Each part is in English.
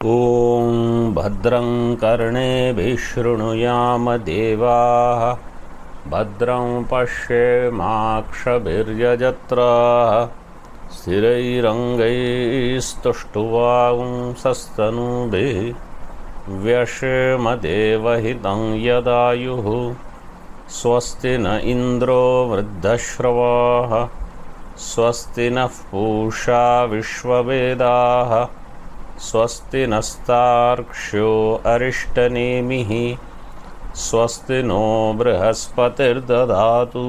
ॐ भद्रं कर्णेभिः शृणुयाम देवाः भद्रं पश्येमाक्षभिर्यजत्राः स्थिरैरङ्गैस्तुष्टुवांसस्तनूभिः व्यशेम देवहितं यदायुः स्वस्ति न इन्द्रो वृद्धश्रवाः स्वस्ति नः पूषा विश्ववेदाः स्वस्ति नस्तार्क्ष्यो अरिष्टनेमिः स्वस्ति नो बृहस्पतिर्दधातु।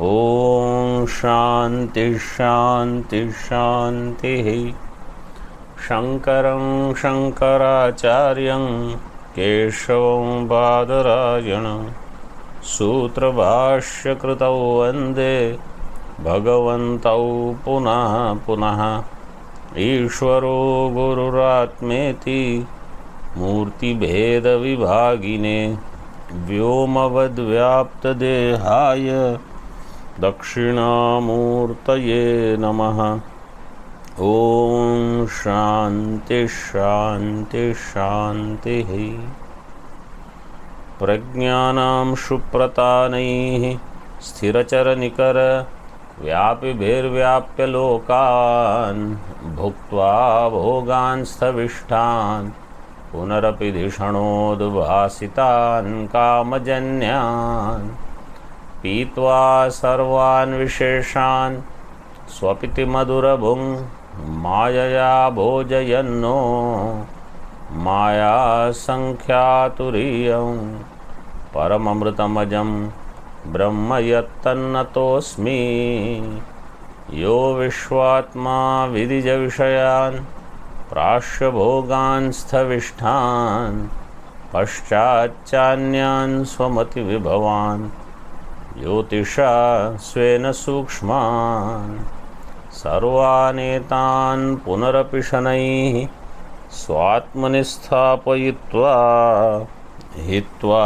ॐ शान्ति शान्ति शान्तिः। शङ्करं शङ्कराचार्यं केशवं बादरायणं सूत्रभाष्यकृतौ वन्दे भगवन्तौ पुनः पुनः। ईश्वरो गुरुरात्मेति मूर्तिभेदविभागिने व्योमवद्व्याप्तदेहाय दक्षिणामूर्तये नमः। ॐ शान्ति शान्ति शान्तिः। प्रज्ञानां सुप्रतानैः स्थिरचरनिकर व्यापिभिर्व्याप्य लोकान् भुक्त्वा भोगान् स्थविष्ठान् पुनरपि धिषणोद्भासितान् कामजन्यान् पीत्वा सर्वान् विशेषान् स्वपिति मधुरभुं मायया भोजयन्नो मायासङ्ख्यातुरीयं परममृतमजं ब्रह्म यत्तन्नतोऽस्मि। यो विश्वात्मा विदिजविषयान् प्राश्यभोगान् स्थविष्ठान् पश्चाच्चान्यान् स्वमतिविभवान् ज्योतिषा स्वेन सूक्ष्मान् सर्वानेतान् पुनरपि शनैः स्वात्मनि स्थापयित्वा हित्वा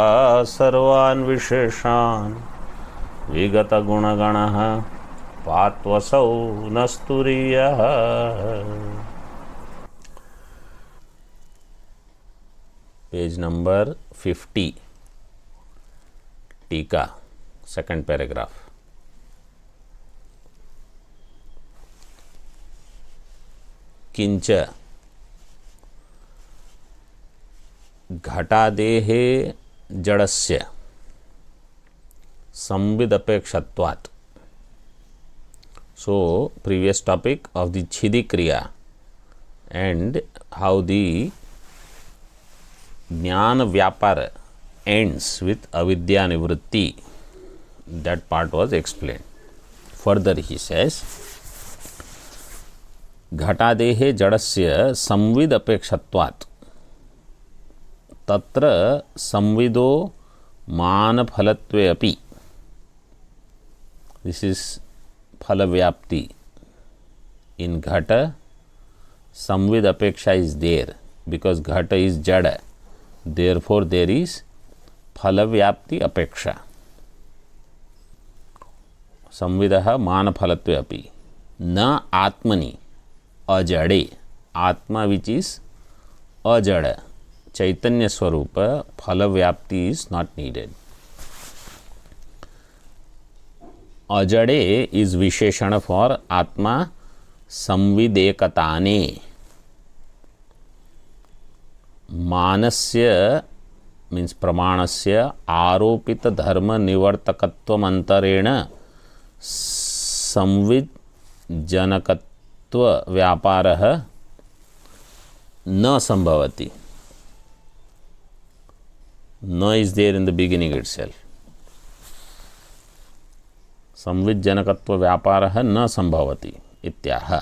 सर्वान् विशेषान् विगतगुणगणः पात्वसौ नस्तुरीयः। पेज नंबर 50 टीका सेकंड पैराग्राफ। किंच घटादेहे जड़स्य संविदपेक्षत्वात्। So previous topic of the Chidi Kriya and how the Jnana Vyapara ends with Avidya Nivritti, that part was explained. Further he says, घटादेहे जड़स्य संविद अपेक्षत्वात् तत्र संविदो मान फलत्वे अपि। दिस इज फल व्याप्ति इन घट। संविद अपेक्षा इज देयर बिकॉज घट इज जड़, देयरफॉर देयर इज फल व्याप्ति अपेक्षा। संविदः मान फलत्वे अपि न आत्मनि अजड़े। आत्मा विच इज अजड़ चैतन्य स्वरूप फल व्याप्ति इज नॉट नीडेड। अजड़े इज विशेषण फॉर आत्मा संविदेकताने। मानस्य मीन्स प्रमाणस्य आरोपित धर्म निवर्तकत्वमंतरेण संविद जनकत्व व्यापारः न संभवति। No is there in the beginning itself. संविद जनकत्व व्यापारः न संभवति इत्याह।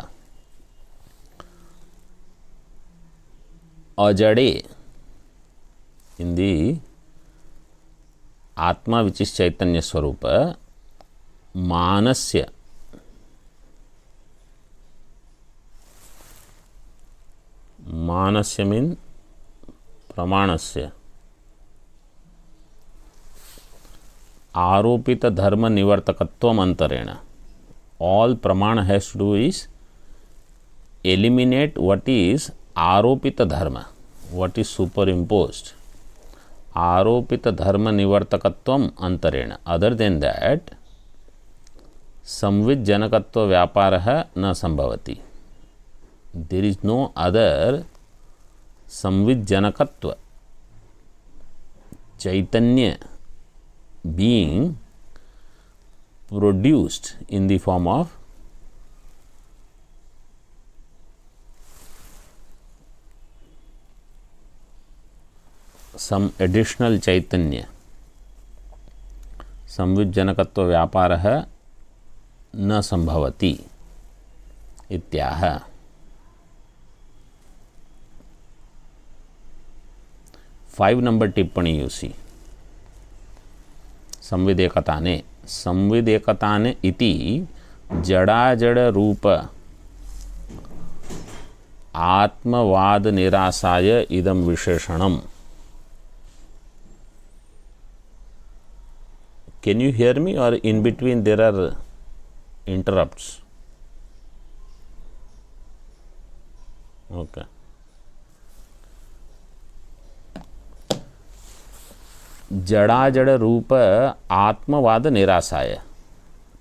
अजड़े in the आत्मा which is चैतन्य स्वरूप मानस्य मानस्य मीन प्रमाणस्य आरोपित धर्म निवर्तकत्वम अंतरेण। All praman has to do is eliminate what is आरोपित धर्म, what is superimposed, आरोपित धर्म निवर्तकत्वम अंतरेण, other than that संविद जनकत्व व्यापारः न संभवति. There is no other संविद जनकत्व, chaitanya being produced in the form of some additional chaitanya. संविद जनकत्व व्यापारः न संभवति इत्याह. 5 नंबर टिप्पणी यू सी. संविदेकताने, संविदेकताने इति जड़ाजड़ रूप आत्मवाद निरासाय इदं विशेषणम. Can you hear me, or in between there are interrupts? Okay. जड़ाजड़ रूप आत्मवाद निरासाय.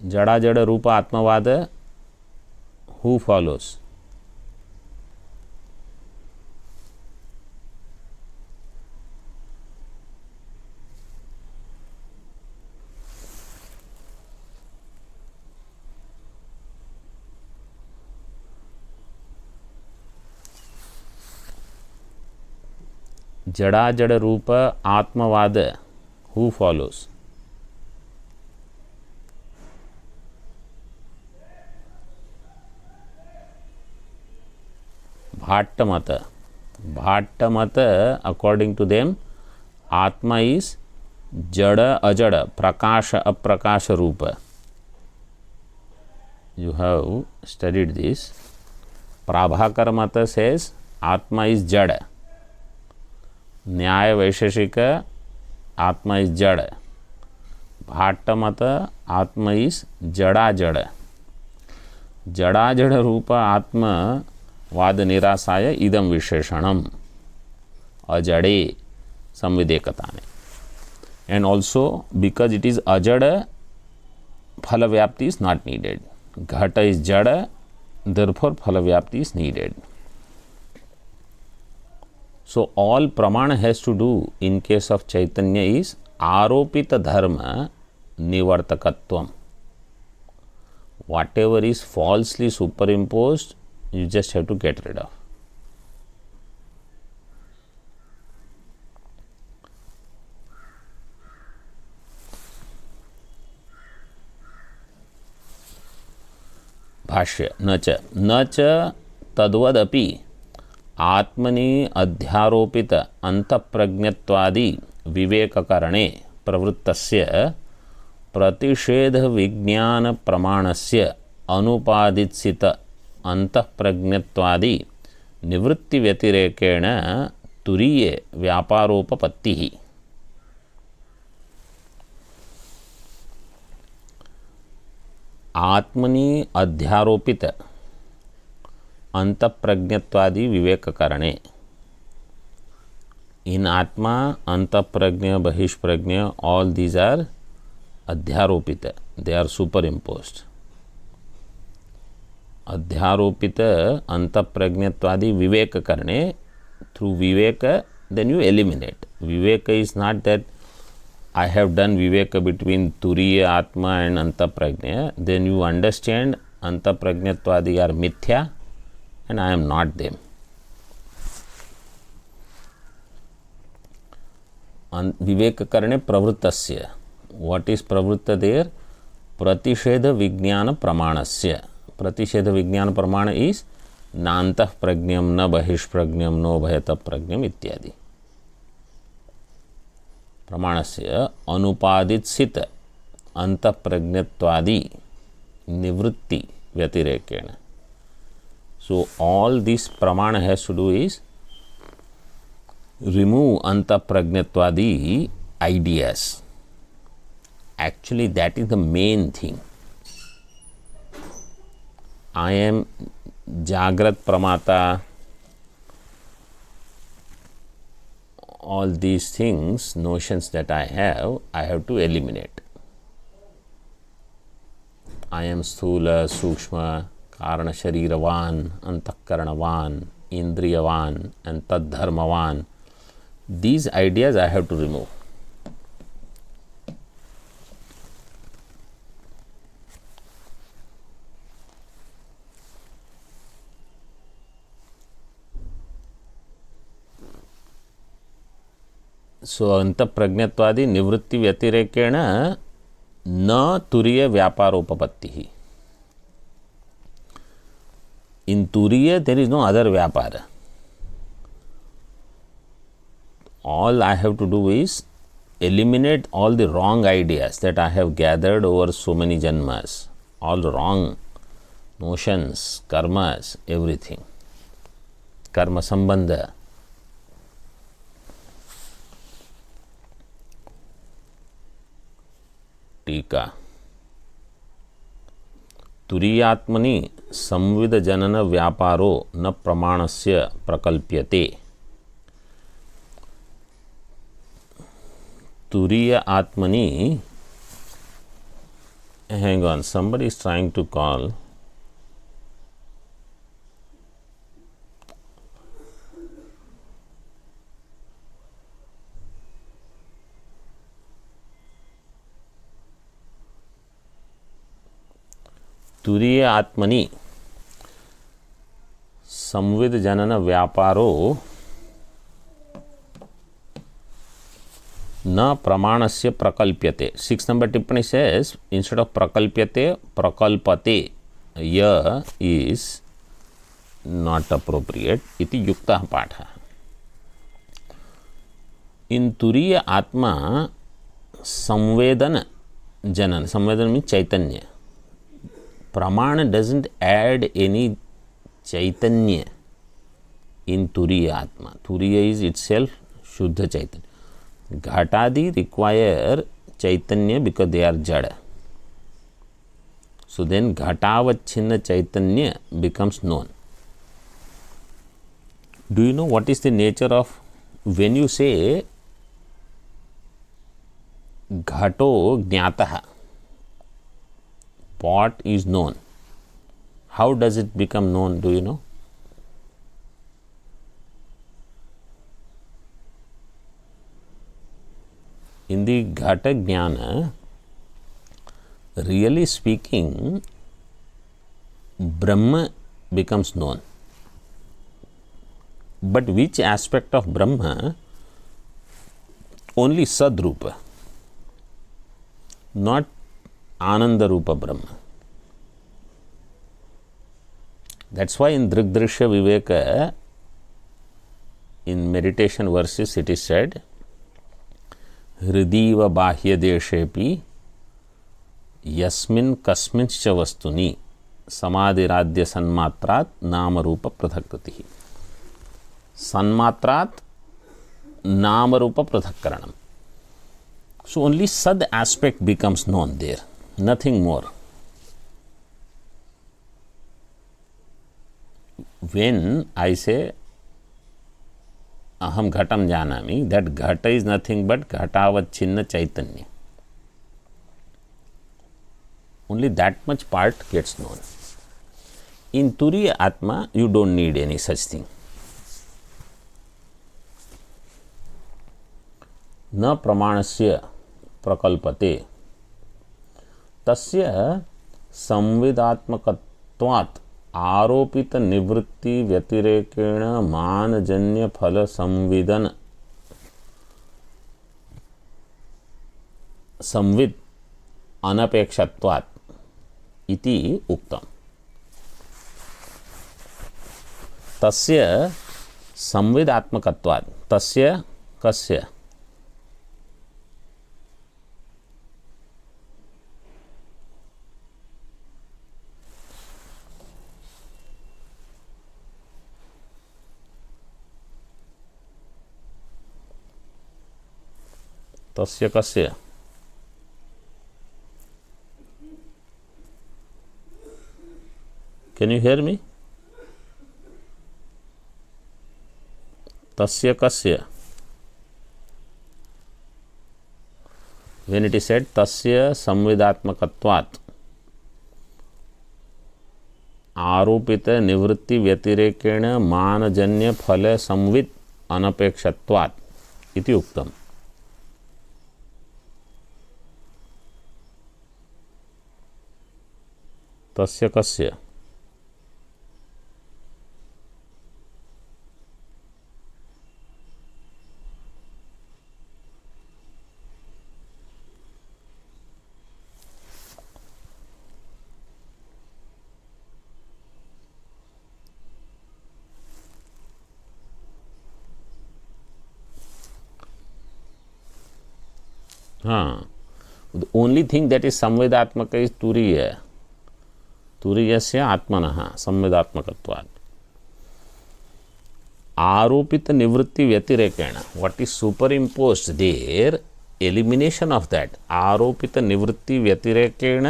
जड़ाजड़ रूप आत्मवाद, who follows? जड़ाजड़ रूप आत्मवाद, who follows? भाट्टमत. भाट्टमत, according to them, आत्मा is जड़ अजड़, प्रकाश अप्रकाश रूप. You have studied this. Prabhakar Mata says Atma is jada. न्याय वैशेषिक आत्मा इज जड़. भाट्ट मत आत्मा इज जड़ा जड़. जड़ा जड़ रूप आत्मा वाद निरासाय इदम विशेषणम अजड़े संविदेकताने. And also because it is अजड़, फल व्याप्ति इज नॉट नीडेड. घट इज जड़, देयरफॉर फल व्याप्ति is needed. So all pramana has to do in case of Chaitanya is aropita dharma nivartakatvam. Whatever is falsely superimposed, you just have to get rid of. भाष्य. न च तद्वदपि आत्मनि अध्यारोपित अंतःप्रज्ञत्वादि विवेककरणे प्रवृत्तस्य प्रतिषेध विज्ञान प्रमाणस्य अनुपादित्सित अंतःप्रज्ञत्वादि निवृत्ति व्यतिरेकेण तुरीये व्यापारोपपत्तिः. आत्मनि अध्यारोपित अंतःप्रज्ञत्वादि विवेककरणे. इन आत्मा, अंतःप्रज्ञ, बहिष्प्रज्ञ, ऑल दीज आर अध्यारोपित, दे आर सुपर इम्पोज्ड. अध्यारोपित अंतःप्रज्ञत्वादि विवेककरणे. थ्रू विवेक then you eliminate. Viveka is not that I have done Viveka between Turiya Atma and Antaprajna. Then you understand Antaprajnatvadi are mithya and I am not them. Viveka karne pravrittasya. What is pravritta there? Pratishedha vijnana pramanasya. Pratishedha vijnana pramana is नान्तः प्रज्ञम न बहिष्प्रज्ञम no भयतः प्रज्ञम इत्यादि. प्रमाणस्य अनुपादित्सित अंतःप्रज्ञत्वादि निवृत्ति व्यतिरेकेण. So all this pramana has to do is remove antaprajnatvadi ideas. Actually that is the main thing. I am Jagrat Pramata, all these things, notions that I have to eliminate. I am Sthula, Sukshma, Karana Shariravan, Antakaranavan, Indriyavan, and Tadharmavan. These ideas I have to remove. So, अंतःप्रज्ञत्वादि निवृत्ति व्यतिरेकेण न तुरीय व्यापारोपपत्ति. In turiya there is no other vyapara. All I have to do is eliminate all the wrong ideas that I have gathered over so many janmas, all wrong notions, karmas, everything, karma sambandha. टीका. तुरीयात्मनि संविद जनन व्यापारो न प्रमाणस्य प्रकल्प्यते. तुरीय आत्मनि, hang on, somebody is trying to call. तुरीय आत्मनि संविद जनन व्यापारो न प्रमाणस्य प्रकल्प्यते. 6 number टिप्पणी says instead of प्रकल्प्यते प्रकल्पते. य is not appropriate इति युक्तः पाठः. in तुरीय आत्मा संवेदन जनन, संवेदन means chaitanya. Pramana doesn't add any chaitanya in Turiya Atma. Turiya is itself Shuddha Chaitanya. Ghatadi require chaitanya because they are jada. So then Ghatavachinna chaitanya becomes known. Do you know what is the nature of, when you say Ghato Jnataha, pot is known, how does it become known? Do you know? In the Ghata Jnana, really speaking, Brahma becomes known. But which aspect of Brahma? Only Sadrupa, not Ananda Rupa Brahma. That's why in Drigdrishya Viveka, in meditation verses, it is said, Hridiva Bahya Deshepi Yasmin Kasmincha Vastuni Samadhiradya Sanmatrat Nama Rupa Prathakriti. Sanmatrat Nama Rupa Prathakkaranam. So only Sad aspect becomes known there, nothing more. When I say Aham Ghatam Janami, that Ghata is nothing but Ghatavachinna Chaitanya. Only that much part gets known. In Turiya Atma, you don't need any such thing. न प्रमाणस्य प्रकल्पते तस्य संविदात्मकत्वात् आरोपित निवृत्ति व्यतिरेकेण मानजन्य फल संविदन संविद अनपेक्षत्वात् इति उक्तम्. तस्य संविदात्मकत्वात्, तस्य कस्य? तस्य कस्य? Can you hear me? तस्य कस्य? when it is said tasya samvedatmakatvat आरोपित निवृत्ति व्यतिरेकेण मानजन्य फल संवित अनपेक्षत्वात् इति उक्तम्। तस्य कस्य the only thing that is samvedatmaka is turiya. तुरीयस्य आत्मनः संवेदात्मकत्वात् आरोपित निवृत्ति व्यतिरेकेण what is superimposed there, elimination of that आरोपित निवृत्ति व्यतिरेकेण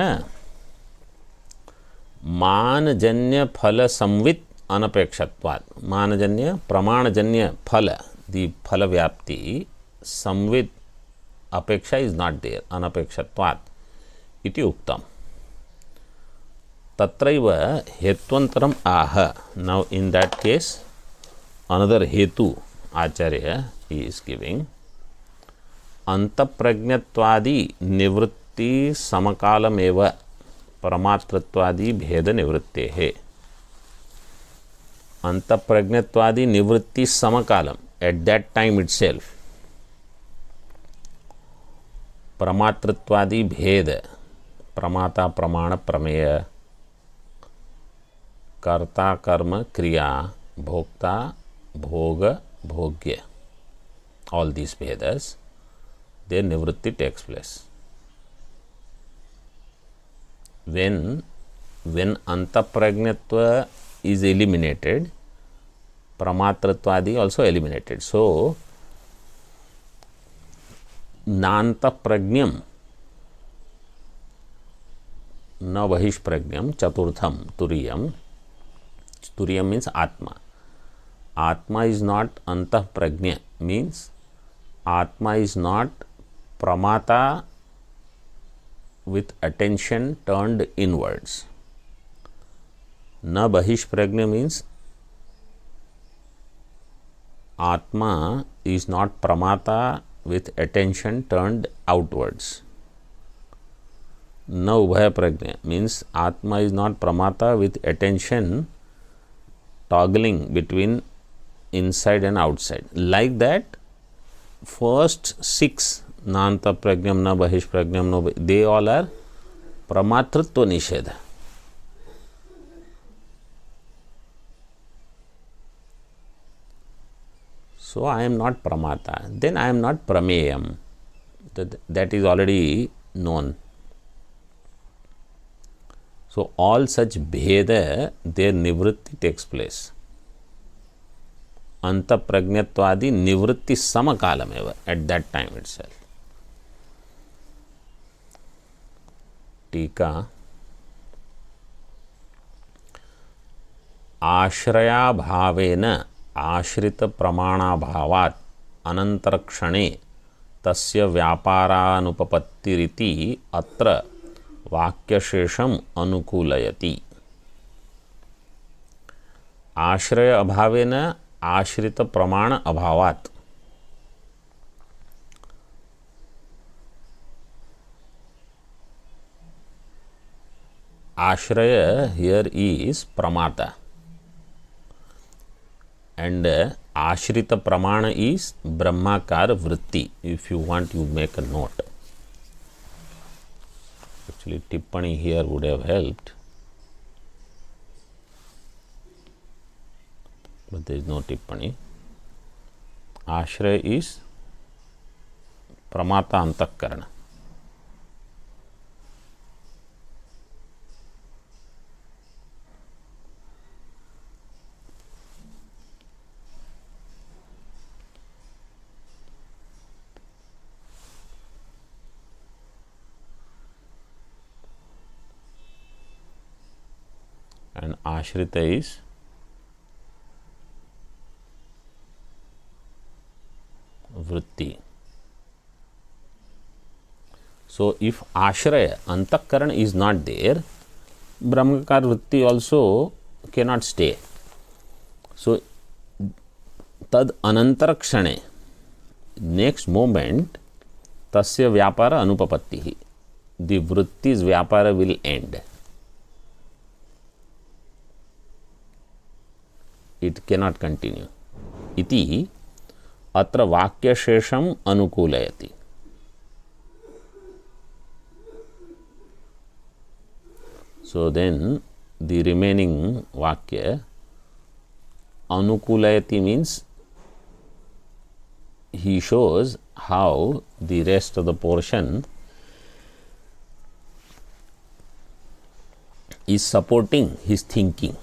मानजन्य फल संवित अनपेक्षत्वात् मानजन्य प्रमाणजन्य फल the फल व्याप्ति संवित अपेक्षा is not there अनपेक्षत्वात् इति उक्तम्। तत्रैव हेत्वंतरम आह। Now in that case another हेतु आचार्य इज गिविंग अंतप्रज्ञत्वादि निवृत्ति समकालमेव परमात्रत्वादि भेद निवृत्तेः। अंतप्रज्ञत्वादि निवृत्ति समकालम एट दैट टाइम इटसेल्फ परमात्रत्वादि भेद प्रमाता प्रमाण प्रमेय कर्ता कर्म क्रिया भोक्ता भोग भोग्य all these vedas their nivritti takes place when antapragnatva is eliminated pramatratvadi also eliminated, so नान्तप्रज्ञम न बहिष्प्रज्ञम चतुर्थम तुरीयम Turiyam means Atma. Atma is not Antah Prajna, means Atma is not Pramata with attention turned inwards. Na Bahish Prajna means Atma is not Pramata with attention turned outwards. Na Ubhaya Prajna means Atma is not Pramata with attention toggling between inside and outside. Like that, first six Nanta Pragnam, Na Bahish Pragnam, no, they all are Pramatritva Nishedha. So I am not Pramata, then I am not Prameyam. That is already known. So all such bheda, their nivritti takes place. Anta prajnatvadi nivritti samakalameva at that time itself. Tika आश्रया भावेन आश्रित प्रमाणाभावात् अनंतरक्षणे तस्य व्यापारानुपपत्तिरिति अत्र वाक्यशेषम अनुकूलयति। आश्रय अभावेन आश्रित प्रमाण अभावात् आश्रय here is pramata and ashrita pramana is brahmakara vritti. If you want, you make a note. Actually tippani here would have helped, but there is no tippani. Ashraya is pramata antakarana. And ashrita is vritti. So if ashraya, antakaran is not there, brahmakar vritti also cannot stay. So tad anantara kshane, next moment, tasya vyapara anupapattihi, the vritti's vyapara will end. It cannot continue. Iti atra vakyashesham anukulayati. So then the remaining vakya, anukulayati means he shows how the rest of the portion is supporting his thinking.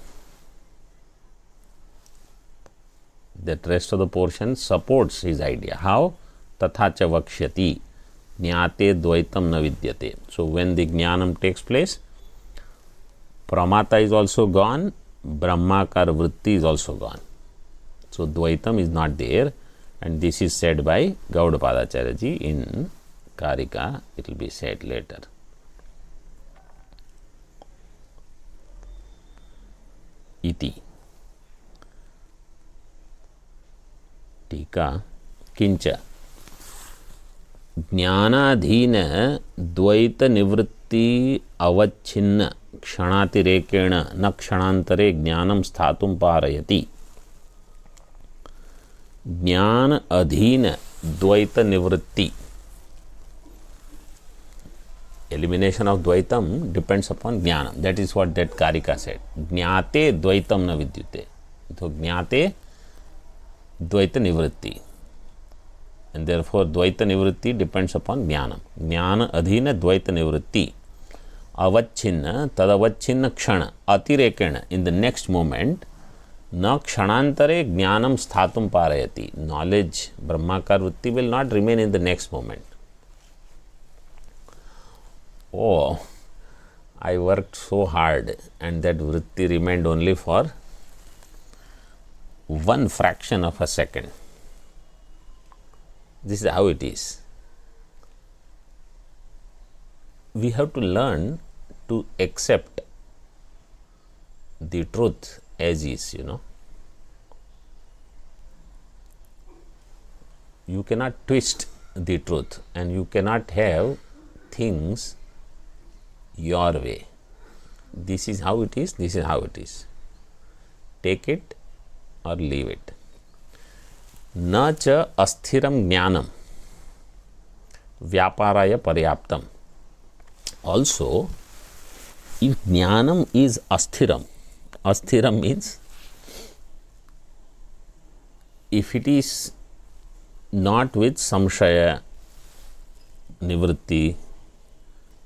That rest of the portion supports his idea. How? Tathacha vakshyati jnate dvaitam na vidyate. So when the jnanam takes place, pramata is also gone, brahmakar vritti is also gone. So dvaitam is not there, and this is said by Gaudapadacharya ji in Karika. It will be said later. Iti. टीका किंच ज्ञानाधीन द्वैत निवृत्ति अवच्छिन्न क्षणातिरेकेण न क्षणांतरे ज्ञानं स्थातुं पारयति. ज्ञान अधीन द्वैत निवृत्ति, elimination of dvaitam depends upon jnanam. That is what that Karika said. Jnate dvaitam na vidyute. So jnate dvaita nivritti, and therefore dvaita nivritti depends upon jnanam. Jnana adhina dvaita nivritti avachinna tadavachinna kshana atirekena, in the next moment, na kshanantare jnanam sthatum parayati. Knowledge, brahmakar vritti will not remain in the next moment. Oh, I worked so hard and that vritti remained only for one fraction of a second. This is how it is. We have to learn to accept the truth as is, you know. You cannot twist the truth, and you cannot have things your way. This is how it is, this is how it is. Take it or leave it. Na cha asthiram jnanam vyaparaya paryaptam. Also, if jnanam is asthiram, asthiram means if it is not with samshaya nivritti,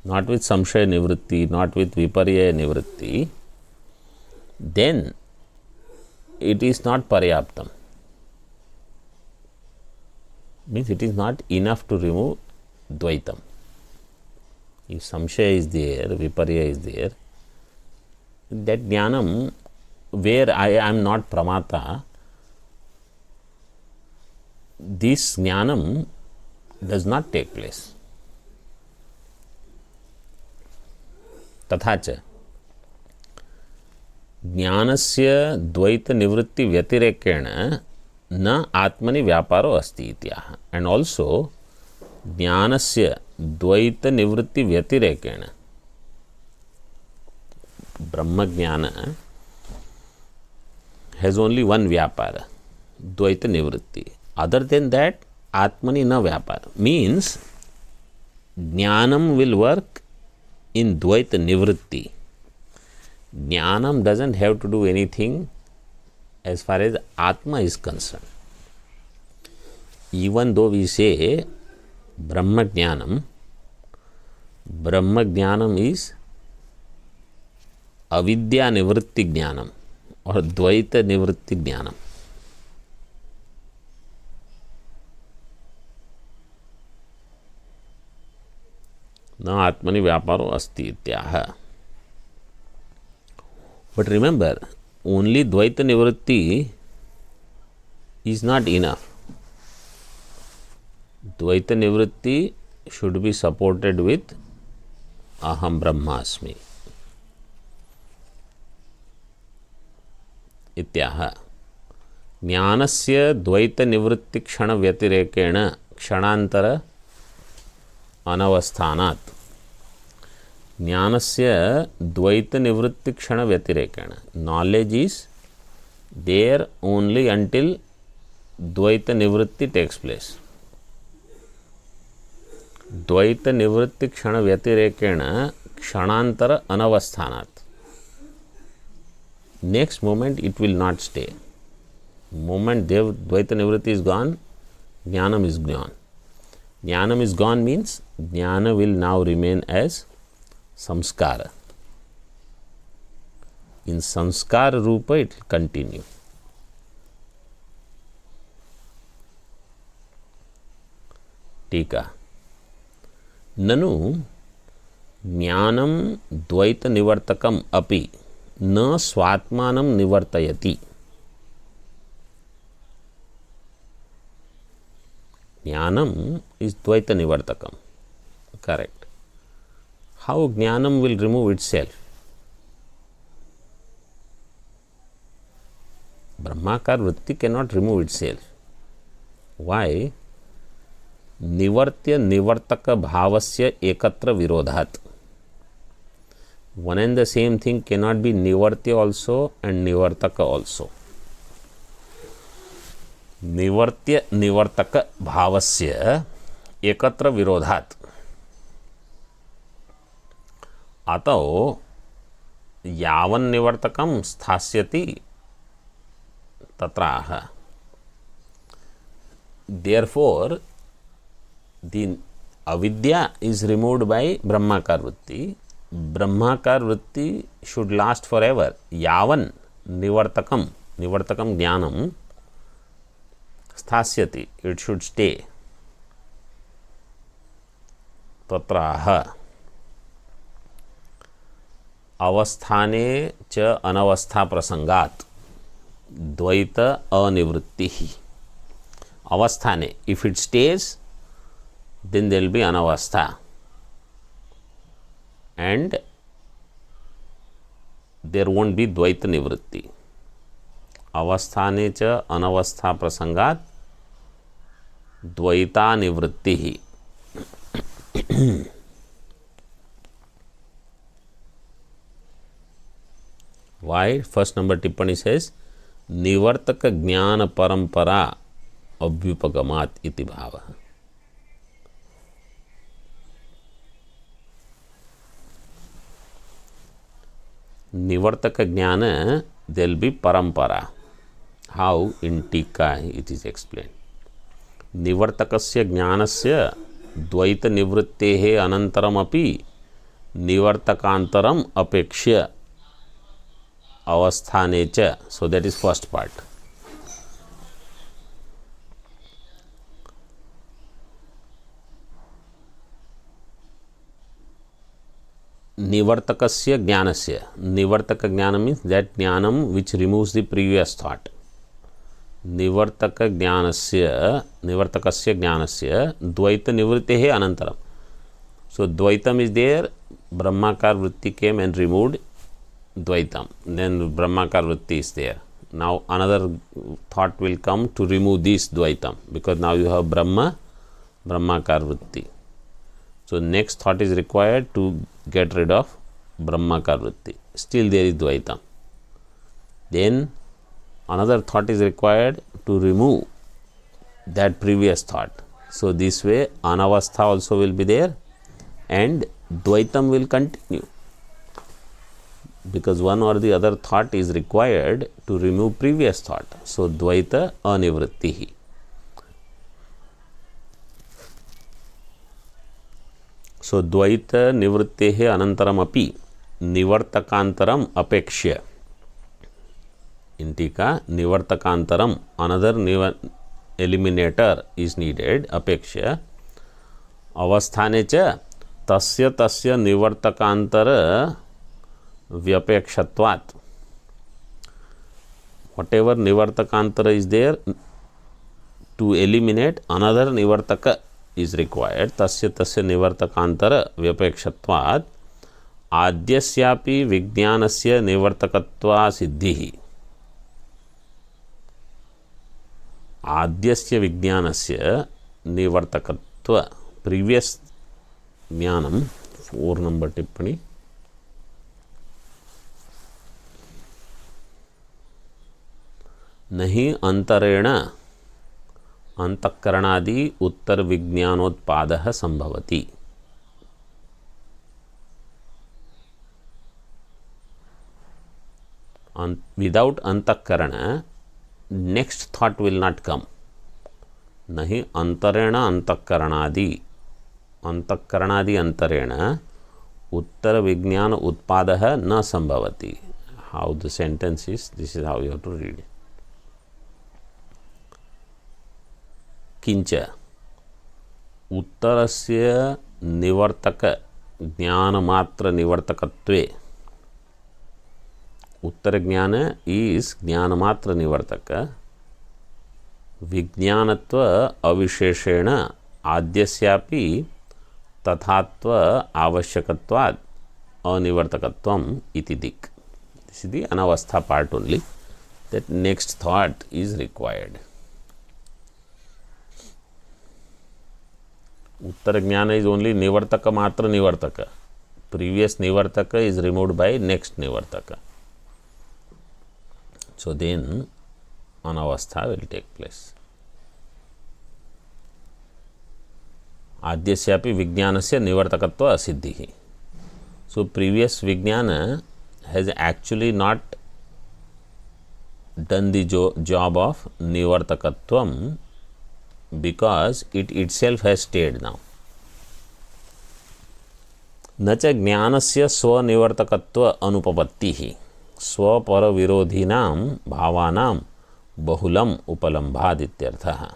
not with samshaya nivritti, not with viparya nivritti, then it is not paryaptam. Means it is not enough to remove dvaitam. If samshaya is there, viparya is there, that jnanam where I am not pramata, this jnanam does not take place. तथा ज्ञानस्य द्वैत निवृत्ति व्यतिरेकेण न आत्मनि व्यापारो अस्ति इत्याह. And also ज्ञानस्य द्वैत निवृत्ति व्यतिरेकेण, ब्रह्म ज्ञान has only one vyapara, dvaita nivritti. Other than that, atmani na vyapara. Means jnanam will work in dvaita nivritti. Jnanam doesn't have to do anything as far as Atma is concerned. Even though we say Brahma Jnanam is Avidya Nivritti Jnanam or Dvaita Nivritti Jnanam. Na Atmani Vyaparo Asti Ityaha. But remember, only Dvaita Nivritti is not enough. Dvaita Nivritti should be supported with aham brahmasmi इत्याह. ज्ञानस्य द्वैत निवृत्ति क्षण व्यतिरेकेण क्षणांतर अनवस्थानात्. ज्ञानस्य द्वैत निवृत्ति क्षण व्यतिरेकेण. Knowledge is there only until द्वैत निवृत्ति takes place. द्वैत निवृत्ति क्षण व्यतिरेकेण क्षणांतर अनवस्थानात्. Next moment it will not stay. Moment Dvaita Nivritti is gone, Jnanam is gone. Jnanam is gone means Jnana will now remain as Samskara. In Samskara Rupa it will continue. Tika. Nanu Jnanam Dvaita Nivartakam api न स्वात्मानं निवर्तयति. ज्ञानम is द्वैत निवर्तकम. Correct. How jnanam will remove itself? Brahmakar vritti cannot remove itself. Why? निवर्त्य निवर्तक भावस्य एकत्र विरोधात्. One and the same thing cannot be nivartya also and nivartaka also. निवर्त्य निवर्तक भावस्य एकत्र विरोधात्. अतो यावन् निवर्तकं स्थास्यति तत्राह. Therefore, the avidya is removed by Brahmakar vritti. Brahmakar vritti should last forever. Yavan nivartakam jnanam sthasyati, it should stay. Tatraha avasthane cha anavastha prasangat dvaita anivrittihi. Avasthane, if it stays, then there will be anavastha. And there won't be द्वैत निवृत्ति. अवस्थाने च अनवस्था प्रसंगात द्वैता निवृत्ति ही. Why? First number टिप्पणी says निवर्तक ज्ञान परंपरा अभ्युपगमात् इति भावः. निवर्तक ज्ञान there will be parampara. How? In Tika it is explained. निवर्तकस्य ज्ञानस्य द्वैत निवृत्तेः अनन्तरमपि निवर्तकान्तरम् अपेक्ष्य अवस्थाने च. So that is first part. निवर्तकस्य ज्ञानस्य. निवर्तक ज्ञान means that ज्ञानम which removes the previous thought. निवर्तक ज्ञानस्य निवर्तकस्य ज्ञानस्य द्वैत निवृत्तेः अनन्तरम. So द्वैतम is there, Brahmakar vritti came and removed द्वैतम. Then Brahmakar vritti is there. Now another thought will come to remove this द्वैतम, because now you have Brahmakar vritti. So next thought is required to get rid of Brahmakar vritti. Still there is Dvaitam. Then another thought is required to remove that previous thought. So this way Anavastha also will be there and Dvaitam will continue, because one or the other thought is required to remove previous thought. So Dvaita anivrittihi. So द्वैत निवृत्तेः अनन्तरमपि निवर्तकान्तरम् अपेक्ष्य. In Tika, निवर्तकान्तरम, another eliminator is needed, अपेक्ष्य. अवस्थाने च तस्य तस्य निवर्तकान्तर व्यपेक्षत्वात्. Whatever nivartakantara is there, to eliminate another nivartaka is required. तस्य तस्य निवर्तकांतर व्यपेक्षत्वात् आद्यस्यापि विज्ञानस्य निवर्तकत्वा सिद्धिः. आद्यस्य विज्ञानस्य निवर्तकत्व previous ज्ञानम 4 नंबर टिप्पणी. नहीं अंतरेण अंतःकरणादि उत्तर विज्ञानोत्पादः संभवति. Without antakaran, next thought will not come. Nahi antarena antakaranadi antarena uttara vijnana utpadaha na sambhavati. How the sentence is, this is how you have to read it. किंच उत्तरस्य निवर्तक ज्ञानमात्र निवर्तकत्वे. उत्तर ज्ञान इज ज्ञानमात्र निवर्तक. विज्ञानत्व अविशेषेण आद्यस्यापि तथात्व आवश्यकत्वात् अनिवर्तकत्वम् इति दिक्. This is the anavastha part only, that next thought is required. Uttara jnana is only nivartaka matra nivartaka. Previous nivartaka is removed by next nivartaka. So then anavastha will take place. Adyasyapi vijnanasya nivartakatva asiddhihi. So previous vijnana has actually not done the job of nivartakatvam, because it itself has stayed now. न च ज्ञानस्य स्वनिवर्तकत्व अनुपपत्तिः स्वपर विरोधिनां भावानां बहुलम उपलम्भाद् इत्यर्थः.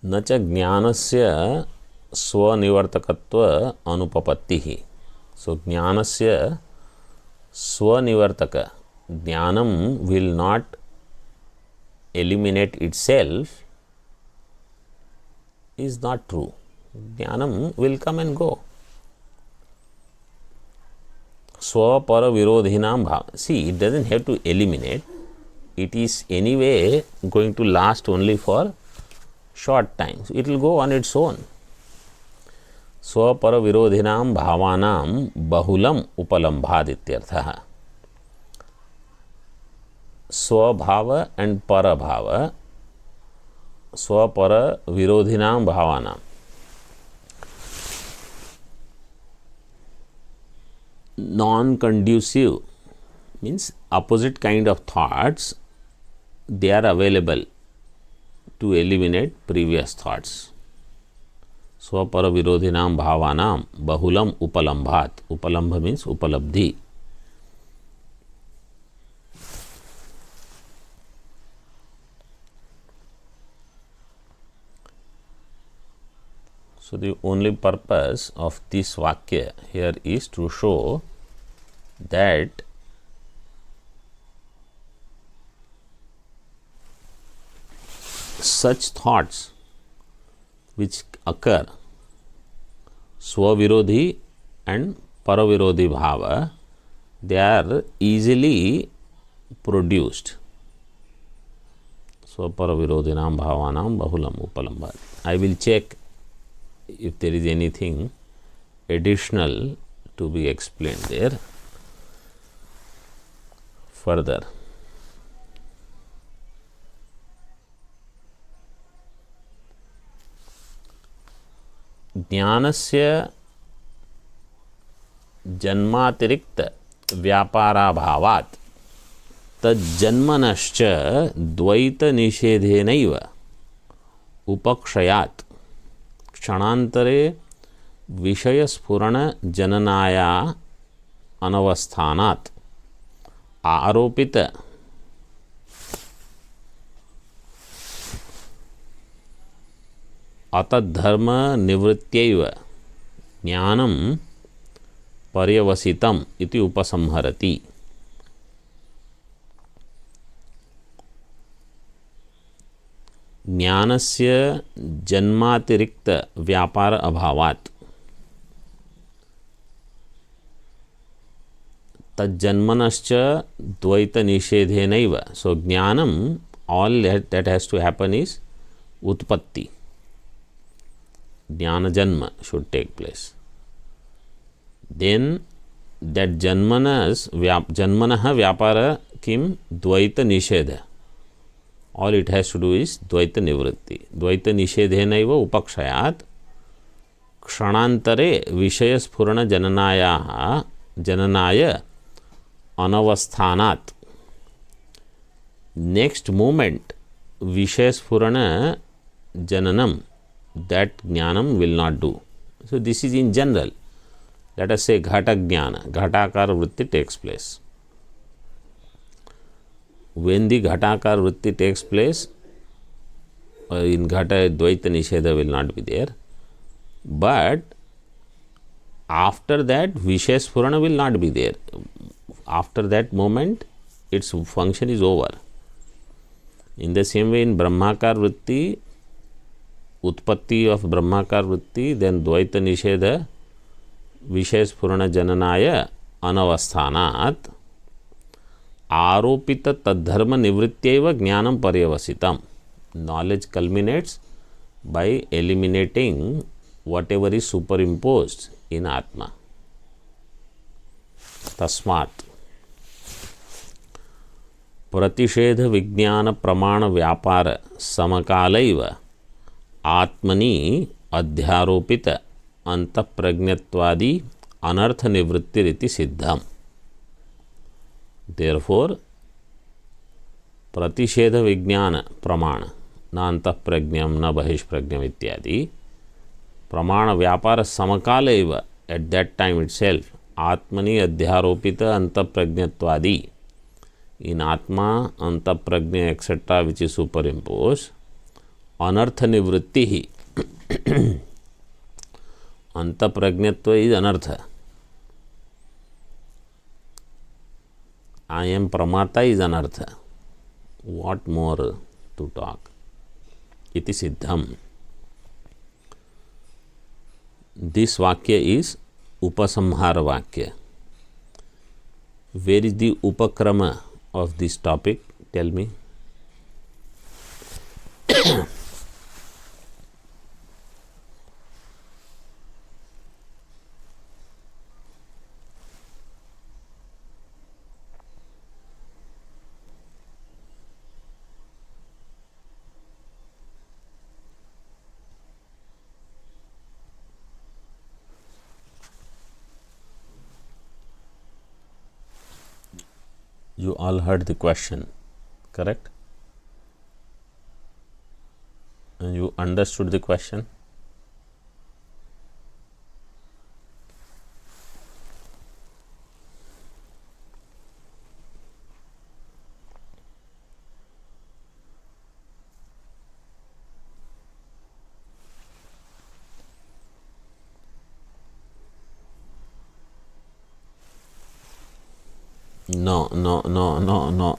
न च ज्ञानस्य स्वनिवर्तकत्व अनुपपत्तिः. सो ज्ञानस्य स्वनिवर्तक ज्ञानम will not eliminate itself is not true. Jnanam will come and go. Swapara virodhinam bhava. See, it doesn't have to eliminate. It is anyway going to last only for short time. So it will go on its own. Swapara virodhinam bhavanam bahulam upalambhad ityarthaha. स्वभाव and parabhava. स्वपर विरोधिनाम भावानाम. Non-conducive means opposite kind of thoughts, they are available to eliminate previous thoughts. Swapara virodhinam bhavanam bahulam upalambhat. Upalambha means upalabdhi. So the only purpose of this vakya here is to show that such thoughts which occur, swavirodhi and paravirodhi bhava, they are easily produced. Swaparavirodhinam bhavanam bahulam upalambhat. I will check if there is anything additional to be explained there further. ज्ञानस्य जन्मातिरिक्त व्यापाराभावात् तज्जन्मनश्च द्वैत निषेधेनैव उपक्षयात् क्षणांतरे विषय स्फुरण जननाया अनवस्थानात् आरोपित अतद्धर्म निवृत्त्यैव ज्ञानं पर्यवसितम् इति उपसंहरति. ज्ञानस्य जन्मातिरिक्त व्यापार अभावात् तज्जन्मनश्च द्वैत निषेधेनैव. So jnanam, all that has to happen is utpatti. Jnana janma should take place. Then that janmanah vyapara kim dvaita nishedha. All it has to do is dvaita nivritti. Dvaita nishedhenaiva upakshayat kshanantare vishaya sphurana jananaya anavasthanat. Next moment vishaya sphurana jananam, that jnanam will not do. So this is in general. Let us say ghata jnana, ghatakara vritti takes place. When the ghatakara vritti takes place, in ghata dvaita nishedha will not be there. But after that vishaya sphurana will not be there. After that moment its function is over. In the same way in brahmakar vritti, utpatti of brahmakar vritti, then dvaita nishedha vishaya sphurana jananaya anavasthanat आरोपित तद्धर्म निवृत्त्यैव ज्ञानम पर्यवसितम. Knowledge culminates by eliminating whatever is superimposed in Atma. तस्मात् प्रतिषेध विज्ञान प्रमाण व्यापार समकालैव आत्मनि अध्यारोपित अंतःप्रज्ञत्वादि अनर्थ निवृत्तिरिति सिद्धम. Therefore प्रतिषेध विज्ञान प्रमाण न अंतःप्रज्ञम न बहिष्प्रज्ञम इत्यादि प्रमाण व्यापार समकाल एव, at that time itself आत्मनि अध्यारोपित अंतःप्रज्ञत्वादि, in atma अंतःप्रज्ञ etc. which is superimposed, अनर्थ निवृत्ति ही. अंतःप्रज्ञत्व is anartha. I am pramata is anartha. What more to talk? Iti siddham. This vakya is upasamhara vakya. Where is the upakrama of this topic? Tell me. You all heard the question, correct? And you understood the question?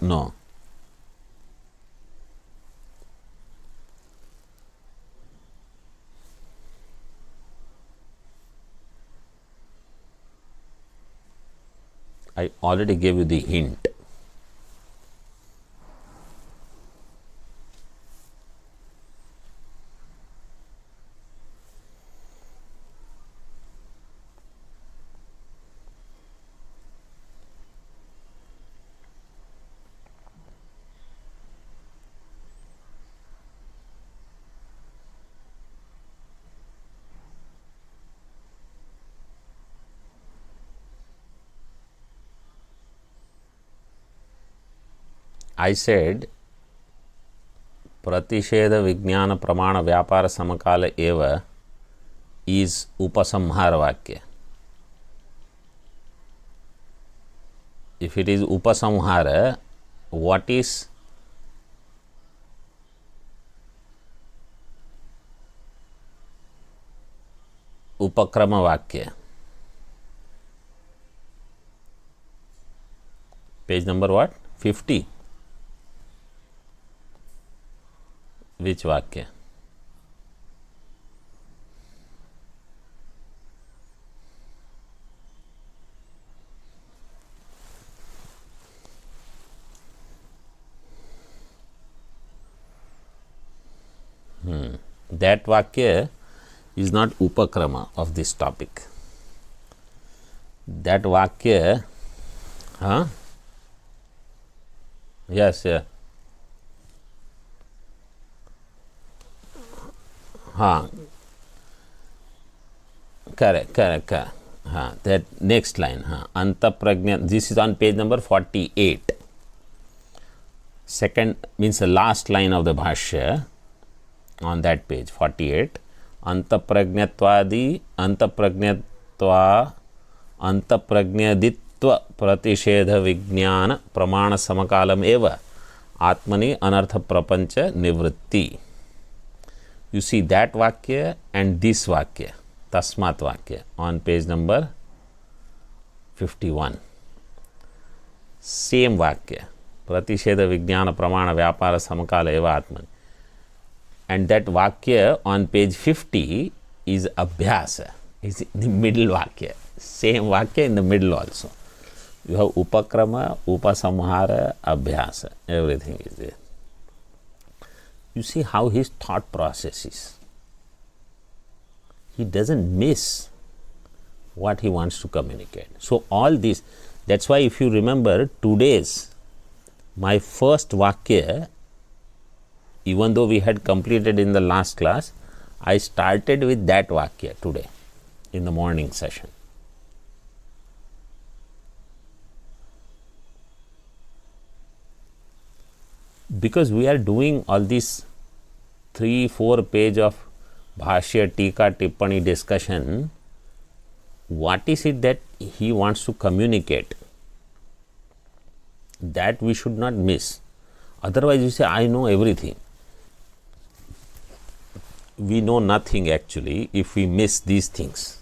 No. I already gave you the hint. I said प्रतिषेध विज्ञान प्रमाण व्यापार समकाल एव is upasamhara vakya. If it is upasamhara, what is upakrama vakya? Page number what? 50. Which Vakya? That Vakya is not Upakrama of this topic. That Vakya, yes, yeah. Correct. That next line, Anta Prajna, this is on page number 48. Second means the last line of the Bhashya on that page 48. Antaprajnatvadi antaprajnaditva pratishedha vijnana pramana samakalam eva atmani anartha prapancha nivritti. You see that Vakya and this Vakya, Tasmat Vakya, on page number 51. Same Vakya, Pratishedha Vijnana Pramana Vyapara Samakala Eva Atman. And that Vakya on page 50 is Abhyasa, is the middle Vakya. Same Vakya in the middle also. You have Upakrama, Upasamhara, Abhyasa, everything is there. You see how his thought process is. He doesn't miss what he wants to communicate. So all this, that's why if you remember today's, my first Vakya, even though we had completed in the last class, I started with that Vakya today in the morning session. Because we are doing all this 3-4 page of Bhashya, Tika, Tippani discussion, what is it that he wants to communicate? That we should not miss. Otherwise, you say, I know everything. We know nothing actually if we miss these things.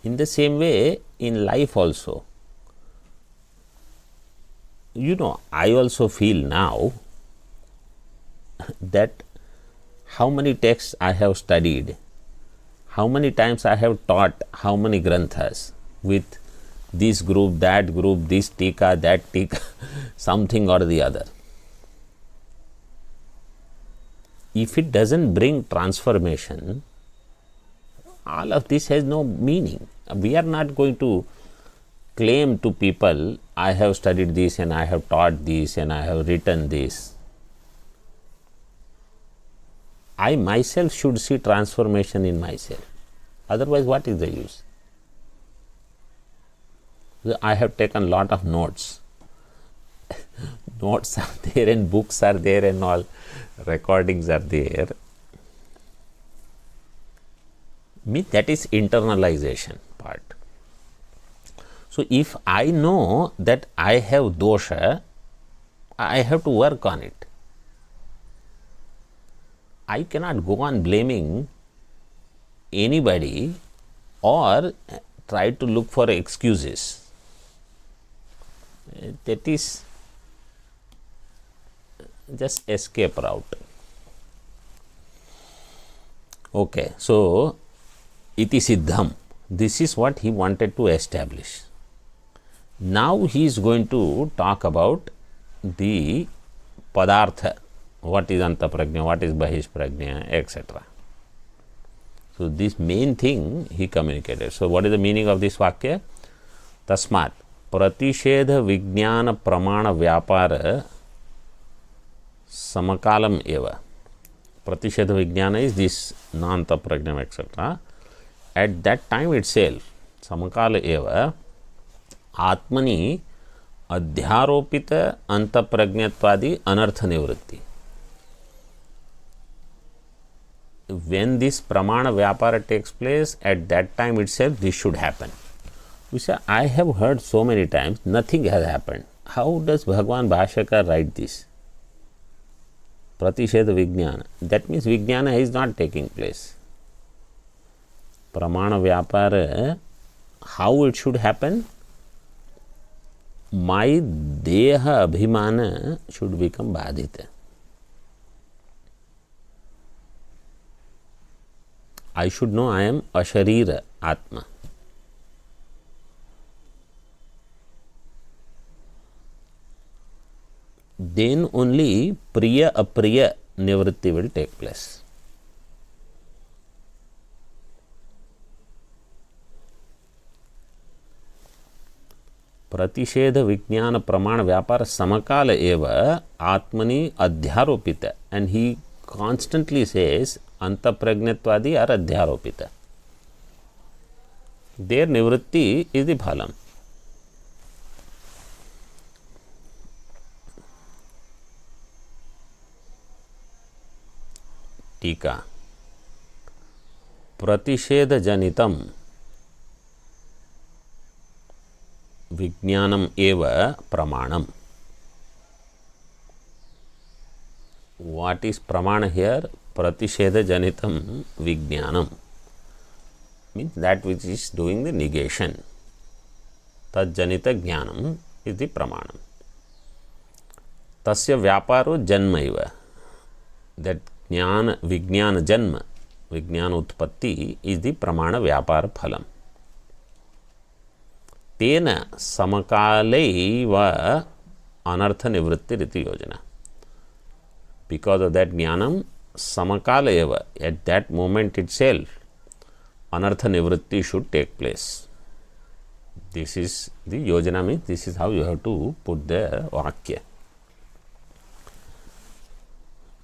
In the same way, in life also, you know, I also feel now that how many texts I have studied, how many times I have taught how many granthas with this group, that group, this tika, that tika, something or the other. If it doesn't bring transformation, all of this has no meaning. We are not going to claim to people, I have studied this and I have taught this and I have written this. I myself should see transformation in myself. Otherwise, what is the use? I have taken lot of notes. Notes are there and books are there and all recordings are there. That is internalization part. So, if I know that I have dosha, I have to work on it. I cannot go on blaming anybody or try to look for excuses. That is just escape route. Okay, so iti siddham. This is what he wanted to establish. Now he is going to talk about the padartha, what is antaprajna, what is bahishprajna, etc. So this main thing he communicated. So what is the meaning of this vakya? Tasmat pratishedha vijnana pramana vyapara samakalam eva. Pratishedha vijnana is this non-antaprajna, etc. At that time itself, samakala eva Atmani adhyaropita antaprajnatvadi anartha nivritti. When this pramana vyapara takes place, at that time itself this should happen. We say, I have heard so many times, nothing has happened. How does Bhagwan Bhashyakar write this? Pratishedha vijnana. That means vijnana is not taking place. Pramana vyapara, how it should happen? my deha abhimana should become badhita. I should know I am asharira atma. Then only priya apriya nivritti will take place. प्रतिषेध विज्ञान प्रमाण व्यापार समकाल एव आत्मनि अध्यारोपित, and he constantly says अंतःप्रज्ञत्वादि are अध्यारोपित. Their nivritti is the phalam. टीका प्रतिषेध जनितम विज्ञानम एव प्रमाणम. What is pramana here? Pratisheda janitam vijnanam means that which is doing the negation. Tad janita jnanam is the pramanam. Tasya vyaparo janmaiva. That jnana vijnana janma, vijnana utpatti is the pramana vyapara phalam. तेन समकालैव अनर्थ निवृत्ति रीति योजना. Because of that jnanam samakalayeva, at that moment itself anartha nivritti should take place. This is the yojana, means this is how you have to put the vakya.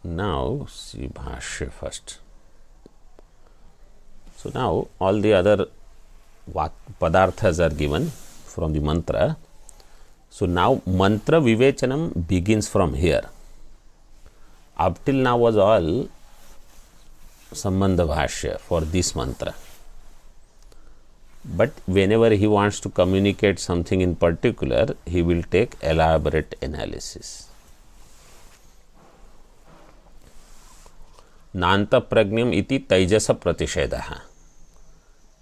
Now see bhashya first. So now all the other padarthas are given from the mantra. So now mantra vivechanam begins from here. Up till now was all sambandha bhashya for this mantra. But whenever he wants to communicate something in particular, he will take elaborate analysis. Nanta prajnam iti taijasa pratishedaha.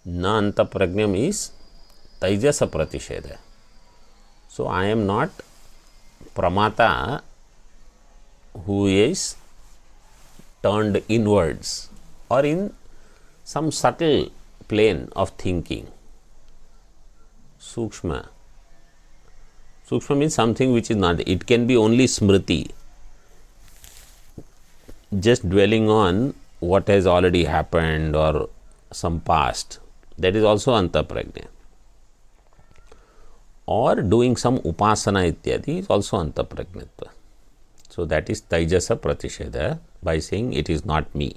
Nanta prajnam is taijasa pratisheda. So I am not pramata who is turned inwards or in some subtle plane of thinking. Sukshma. Sukshma means something which is not, it can be only smriti, just dwelling on what has already happened or some past. That is also antaprajna. Or doing some upasana ityadi is also antaprajnatva. So that is taijasa pratisheda by saying it is not me.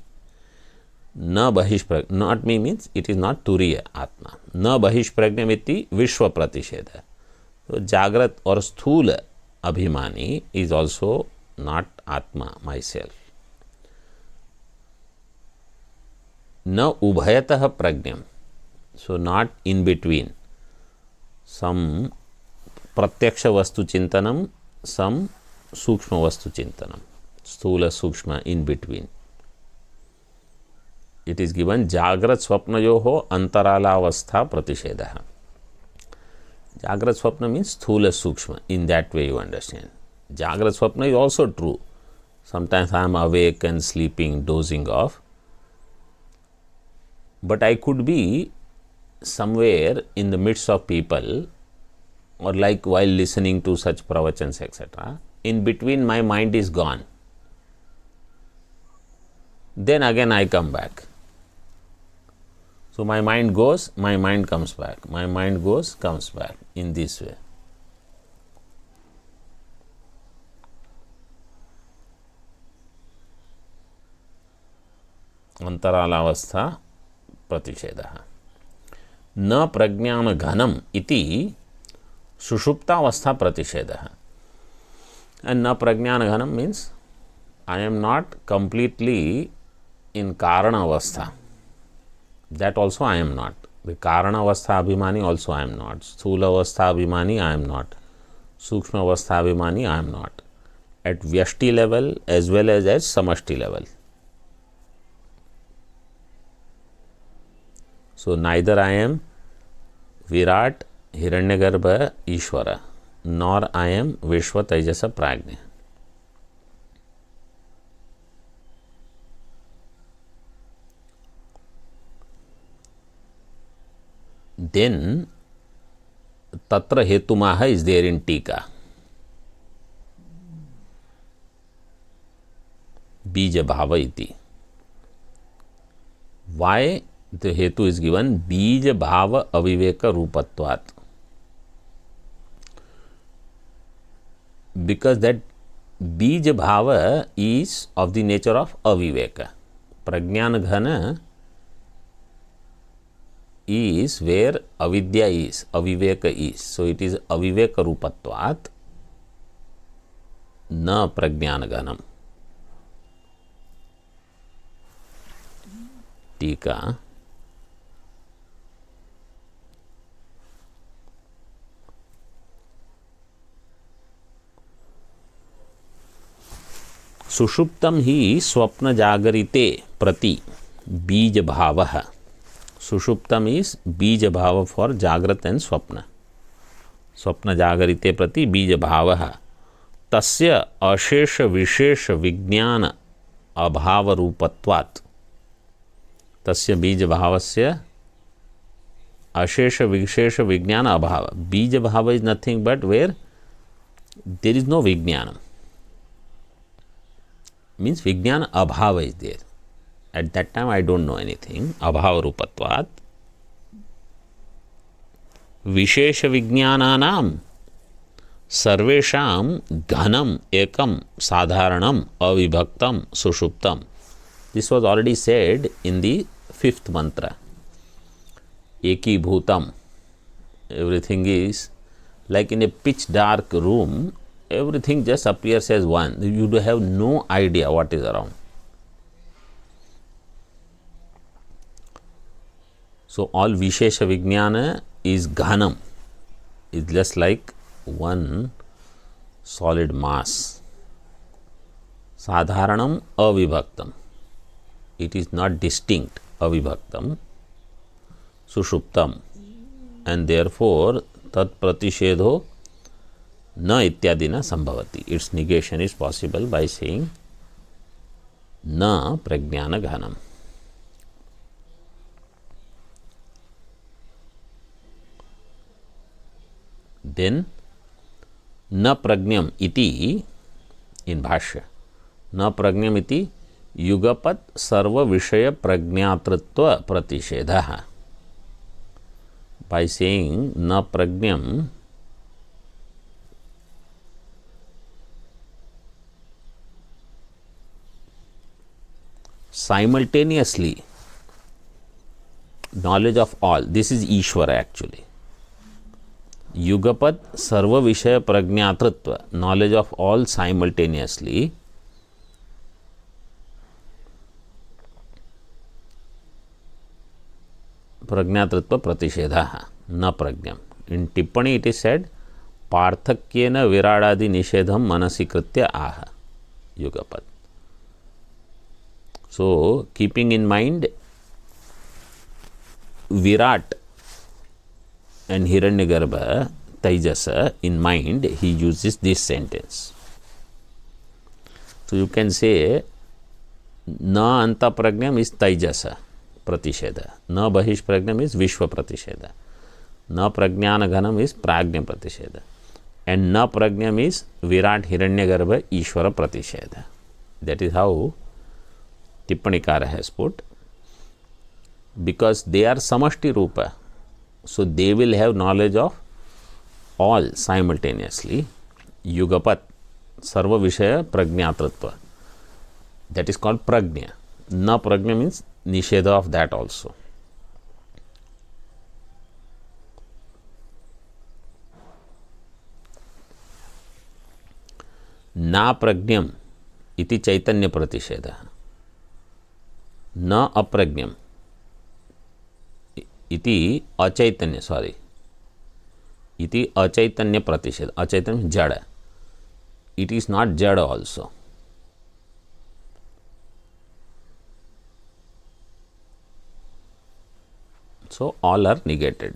Na bahishprajna, not me means it is not turiya atma. Na bahishprajna iti vishwa pratisheda. So jagrat or sthula abhimani is also not atma, myself. Na ubhayatah prajnam. So not in between. Some pratyaksha vastu chintanam, some sukshma vastu chintanam. Sthula sukshma in between. It is given jagrat swapnayoho antaralavastha pratishedaha. Jagrat swapna means sthula sukshma. In that way you understand. Jagrat swapna is also true. Sometimes I am awake and sleeping, dozing off. But I could be somewhere in the midst of people, or like while listening to such pravachans, etc. In between my mind is gone. Then again I come back. So my mind goes, my mind comes back. My mind goes, comes back in this way. Antaralavastha pratishedaha. Na prajnana ghanam iti sushuptavastha pratishedaha. And na prajnana ghanam means I am not completely in karana avastha. That also I am not. The karana avastha abhimani also I am not. Sthula avastha abhimani I am not. Sukshma avastha abhimani I am not. At vyashti level as well as at samashti level. So neither I am Virat, Hiranyagarbha, Ishvara. nor I am Vishwa Taijasa Prajna. Then Tatra Hetumaha is there in Tika. Bija Bhava iti. Why the Hetu is given? Bija Bhava Aviveka Rupatvat. Because that Bija Bhava is of the nature of Aviveka. Prajnana Ghana is where avidya is, aviveka is. So it is aviveka rupatvat, na prajnana ganam. Tika. सुषुप्तम ही स्वप्न जागरिते प्रति बीज भावः. Sushuptam is bija bhava for Jagrat and Swapna. Swapna Jagarite prati bija bhavaha. Tasya ashesha vishesha vijnana abhava rupatvat. Tasya bija bhavasya ashesha vishesha vijnana abhava. Bija bhava is nothing but where there is no vijnana. Means vijnana abhava is there. At that time I don't know anything. Abhava rupatvat. Vishesha vijnananam sarvesham ghanam ekam sadharanam avibhaktam sushuptam. This was already said in the 5th mantra. Eki bhutam. Everything is like in a pitch dark room. Everything just appears as one. You do have no idea what is around. So all Vishesha Vijnana is Ghanam, is just like one solid mass. Sadharanam Avibhaktam. It is not distinct, Avibhaktam. Sushuptam. And therefore, Tat Pratishedho Na Ityadina Sambhavati. Its negation is possible by saying Na Prajnana Ghanam. Then na prajnam iti in bhashya. Na prajnam iti yugapat sarva vishaya prajnatritva pratishedha. By saying na prajnam, simultaneously knowledge of all. This is Ishvara actually. Yugapat sarva vishaya prajnatritva, knowledge of all simultaneously. Prajnatritva pratishedha na prajnam. In Tippani it is said parthakyena viradadi nishedham manasi kritya aha yugapat. So keeping in mind Virat and Hiranyagarbha, Taijasa in mind, he uses this sentence. So you can say na anta pragnam is Taijasa pratisheda, na bahish pragnam is Vishwa pratisheda, na prajnana ghanam is Prajna pratisheda, and na pragnam is Virat Hiranyagarbha Ishvara pratisheda. That is how Tippanikara has put. Because they are samashti rupa, so they will have knowledge of all simultaneously. Yugapat sarva vishaya prajnatritva. That is called prajna. Na prajna means nisheda of that also. Na prajnam iti chaitanya pratisheda. Na aprajnam iti achaitanya, sorry, iti achaitanya pratisheda. Achaitanya means jada. It is not jada also. So all are negated.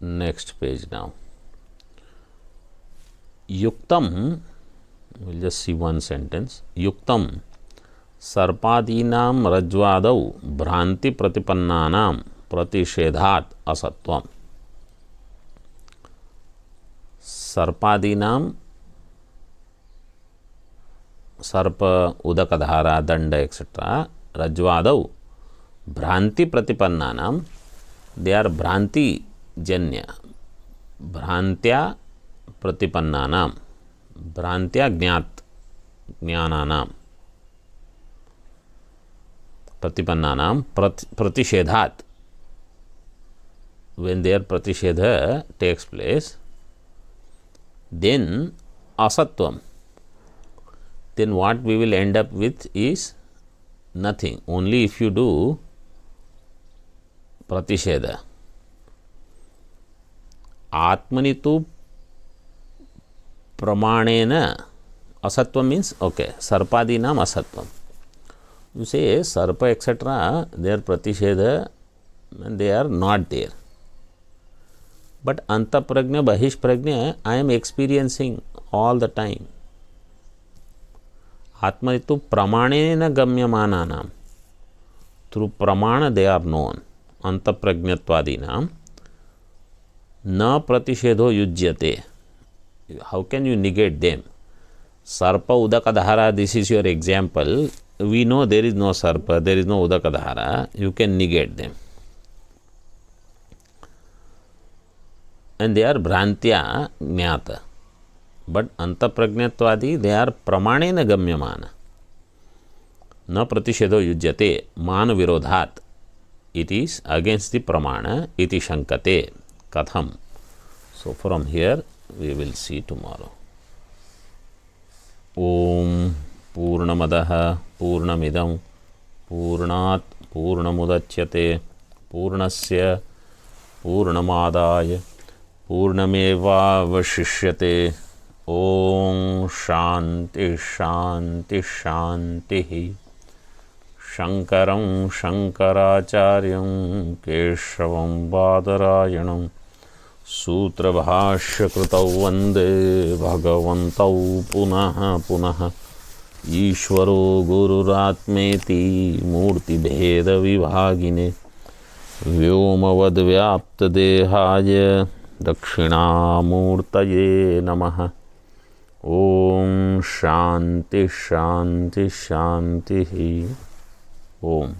next page now. Yuktam, we'll just see one sentence. Yuktam सर्पादीनां रज्ज्वादौ भ्रांति प्रतिपन्नानां प्रतिषेधात् असत्वम्. सर्पादीनां, सर्प, उदकधारा, दंड etcetera, रज्ज्वादौ भ्रांति प्रतिपन्नानां, they are भ्रांति जन्य, भ्रांत्या प्रतिपन्नानां, भ्रांत्या ज्ञानानां, प्रतिपन्नानां प्रतिषेधात्, when their प्रतिषेध takes place, then asatvam, then what we will end up with is nothing. Only if you do प्रतिषेध. Atmani tu pramanena, asatvam means, okay, sarpadinam asatvam. You say sarpa etc., their pratishedha, and they are not there. But antaprajna, bahishprajna, I am experiencing all the time. Atmanitu pramanena gamyamananam. Through pramana they are known. Antaprajnatvadinam. Na pratishedho yujyate. How can you negate them? Sarpa udakadhara, this is your example. We know there is no sarpa, there is no udakadhara, you can negate them. And they are bhrantya jnata. But antaprajnatvadi, they are pramanena gamyamana. Na pratishedho yujyate, mana virodhat. It is against the pramana, iti shankate, katham. So from here we will see tomorrow. Om Purnamadaha Purnamidam Purnat Purnamudachyate Purnasya Purnamadaya Purnameva Vashishyate. Om Shanti Shanti Shanti. Shankaram Shankaracharyam Keshavam Badarayanam Sutra Bhashya Krutau Vande Bhagavantau Punaha Punaha Ishvaro Gururatmeti Murti Bheda Vibhagine Vyomavad Vyapta Dehaya Dakshinamurtaye Namaha. Om Shanti Shanti Shanti. Om.